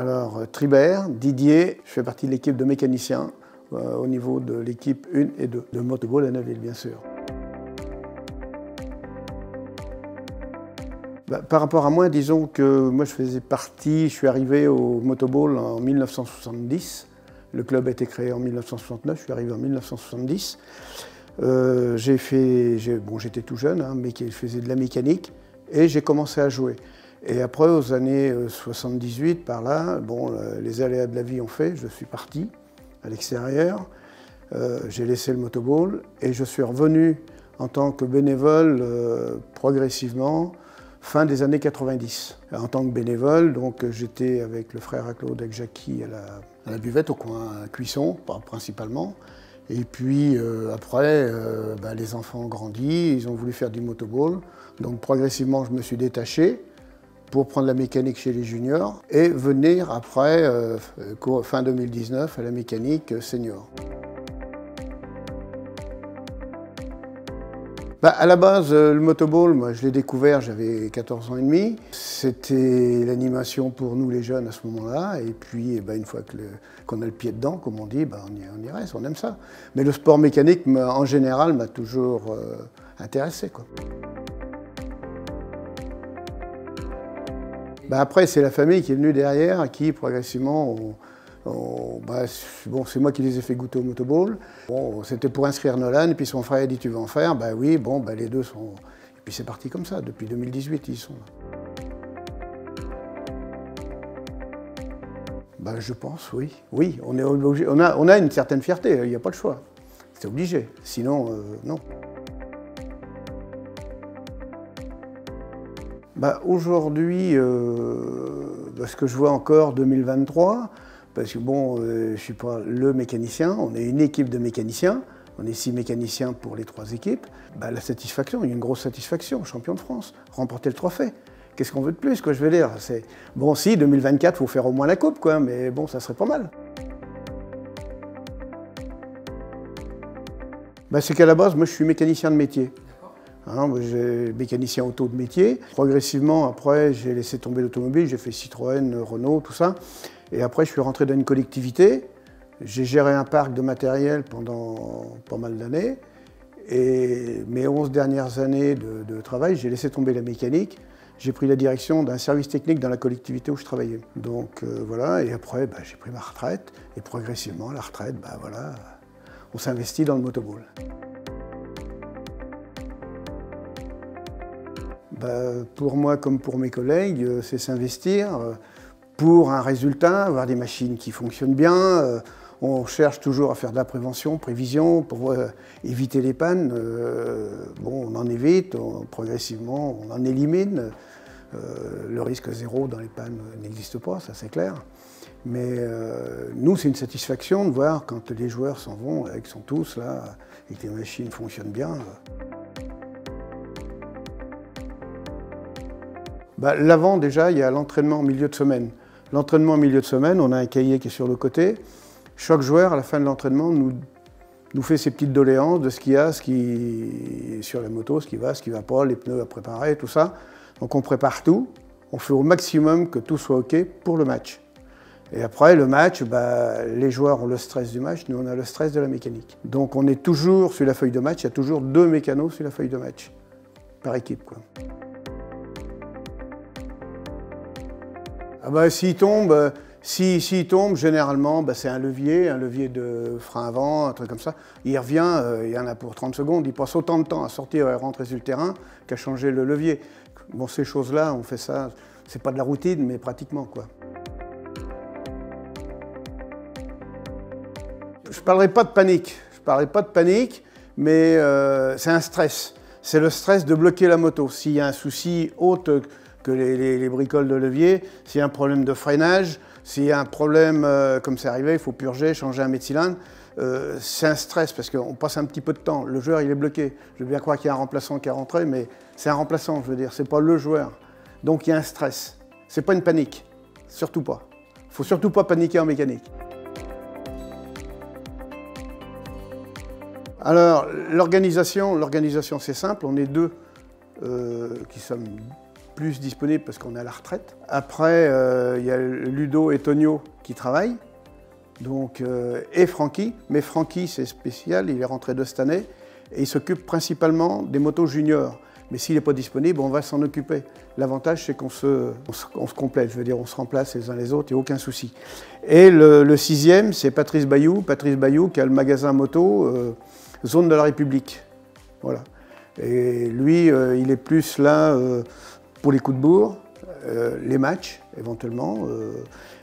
Alors, Tribert, Didier, je fais partie de l'équipe de mécaniciens au niveau de l'équipe 1 et 2, de Motoball à Neuville, bien sûr. Par rapport à moi, disons que moi je suis arrivé au Motoball en 1970. Le club a été créé en 1969, je suis arrivé en 1970. J'étais tout jeune, hein, mais je faisais de la mécanique et j'ai commencé à jouer. Et après, aux années 78, par là, les aléas de la vie ont fait, je suis parti à l'extérieur, j'ai laissé le Motoball et je suis revenu en tant que bénévole progressivement, fin des années 90. En tant que bénévole, j'étais avec le frère à Claude, avec Jackie à la buvette, au coin cuisson, principalement. Et puis après, les enfants ont grandi, ils ont voulu faire du Motoball. Donc progressivement, je me suis détaché pour prendre la mécanique chez les juniors et venir après, fin 2019, à la mécanique senior. À la base, le Motoball, moi, je l'ai découvert, j'avais 14 ans et demi. C'était l'animation pour nous les jeunes à ce moment-là. Et puis, une fois qu'on a le pied dedans, comme on dit, on y reste, on aime ça. Mais le sport mécanique, en général, m'a toujours intéressé, quoi. Après, c'est la famille qui est venue derrière, qui progressivement c'est moi qui les ai fait goûter au Motoball. C'était pour inscrire Nolan, et puis son frère a dit tu veux en faire? Oui, les deux sont... Et puis c'est parti comme ça, depuis 2018 ils sont là. Je pense, oui. Oui, on est obligé, on a une certaine fierté, il n'y a pas le choix. C'est obligé, sinon, non. Aujourd'hui, ce que je vois encore 2023, parce que je ne suis pas le mécanicien, on est une équipe de mécaniciens, on est 6 mécaniciens pour les 3 équipes. La satisfaction, il y a une grosse satisfaction, champion de France, remporter le trophée. Qu'est-ce qu'on veut de plus, quoi, je veux dire? Si, 2024, il faut faire au moins la coupe, quoi, mais ça serait pas mal. C'est qu'à la base, moi je suis mécanicien de métier. J'ai mécanicien auto de métier. Progressivement, après, j'ai laissé tomber l'automobile, j'ai fait Citroën, Renault, tout ça. Et après, je suis rentré dans une collectivité. J'ai géré un parc de matériel pendant pas mal d'années. Et mes 11 dernières années de travail, j'ai laissé tomber la mécanique. J'ai pris la direction d'un service technique dans la collectivité où je travaillais. Donc voilà, et après, j'ai pris ma retraite. Et progressivement, la retraite, on s'investit dans le Motoball. Pour moi, comme pour mes collègues, c'est s'investir pour un résultat, avoir des machines qui fonctionnent bien. On cherche toujours à faire de la prévention, prévision, pour éviter les pannes. On en évite, progressivement, on en élimine. Le risque zéro dans les pannes n'existe pas, ça c'est clair. Mais nous, c'est une satisfaction de voir quand les joueurs s'en vont, ils sont tous là, et que les machines fonctionnent bien. L'avant, déjà, il y a l'entraînement en milieu de semaine. L'entraînement en milieu de semaine, on a un cahier qui est sur le côté. Chaque joueur, à la fin de l'entraînement, nous fait ses petites doléances de ce qu'il y a, sur la moto, ce qui va pas, les pneus à préparer, tout ça. Donc on prépare tout, on fait au maximum que tout soit OK pour le match. Et après, le match, les joueurs ont le stress du match, nous on a le stress de la mécanique. Donc on est toujours sur la feuille de match, il y a toujours 2 mécanos sur la feuille de match, par équipe, quoi. S'il tombe, généralement, c'est un levier de frein avant, un truc comme ça. Il revient, il y en a pour 30 secondes, il passe autant de temps à sortir et rentrer sur le terrain qu'à changer le levier. Ces choses-là, on fait ça, c'est pas de la routine, mais pratiquement, quoi. Je parlerai pas de panique, mais c'est un stress. C'est le stress de bloquer la moto. S'il y a un souci autre que les bricoles de levier, s'il y a un problème de freinage, s'il y a un problème, comme c'est arrivé, il faut purger, changer un mètre-cylindre, c'est un stress parce qu'on passe un petit peu de temps. Le joueur, il est bloqué. Je veux bien croire qu'il y a un remplaçant qui est rentré, mais c'est un remplaçant, je veux dire, c'est pas le joueur. Donc il y a un stress. C'est pas une panique, surtout pas. Il faut surtout pas paniquer en mécanique. Alors, l'organisation, c'est simple, on est 2 qui sommes plus disponible parce qu'on est à la retraite. Après, il y a Ludo et Tonio qui travaillent, donc, et Francky. Mais Francky, c'est spécial, il est rentré de cette année et il s'occupe principalement des motos juniors. Mais s'il n'est pas disponible, on va s'en occuper. L'avantage, c'est qu'on se complète, je veux dire, on se remplace les uns les autres, il n'y a aucun souci. Et le sixième, c'est Patrice Bayou qui a le magasin moto Zone de la République. Voilà. Et lui, il est plus là pour les coups de bourre, les matchs éventuellement,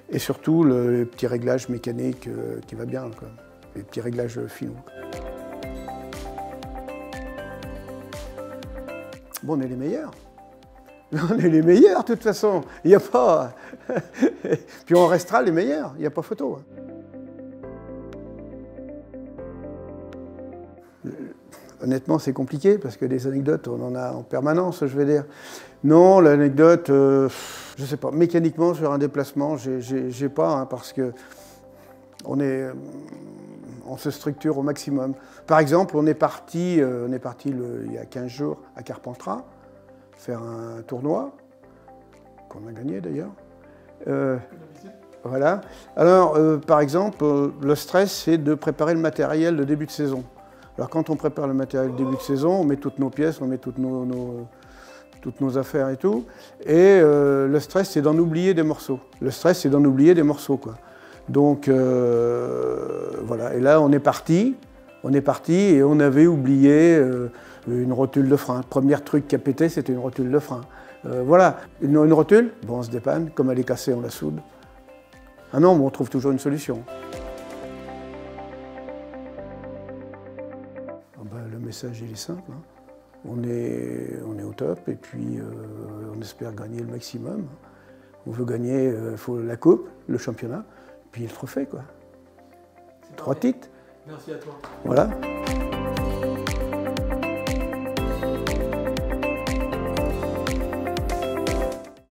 et surtout les petits réglages mécaniques qui va bien, quoi. Les petits réglages finaux. Bon, on est les meilleurs. On est les meilleurs, de toute façon. Il n'y a pas... Puis on restera les meilleurs, il n'y a pas photo. Honnêtement, c'est compliqué, parce que des anecdotes, on en a en permanence, je vais dire. Non, l'anecdote, je ne sais pas. Mécaniquement, sur un déplacement, j'ai pas, hein, parce que on se structure au maximum. Par exemple, on est parti il y a 15 jours à Carpentras, faire un tournoi, qu'on a gagné d'ailleurs. Voilà. Alors, par exemple, le stress, c'est de préparer le matériel de début de saison. Alors, quand on prépare le matériel de début de saison, on met toutes nos pièces, on met toutes nos affaires et tout. Et le stress, c'est d'en oublier des morceaux. Le stress, c'est d'en oublier des morceaux, quoi. Donc, voilà. Et là, on est parti et on avait oublié une rotule de frein. Le premier truc qui a pété, c'était une rotule de frein. Voilà, une rotule, bon, on se dépanne, comme elle est cassée, on la soude. Ah non, mais on trouve toujours une solution. Ah ben, le message, il est simple, hein. On est au top et puis on espère gagner le maximum. On veut gagner faut la coupe, le championnat, puis le trophée, quoi. 3 titres. Merci à toi. Voilà.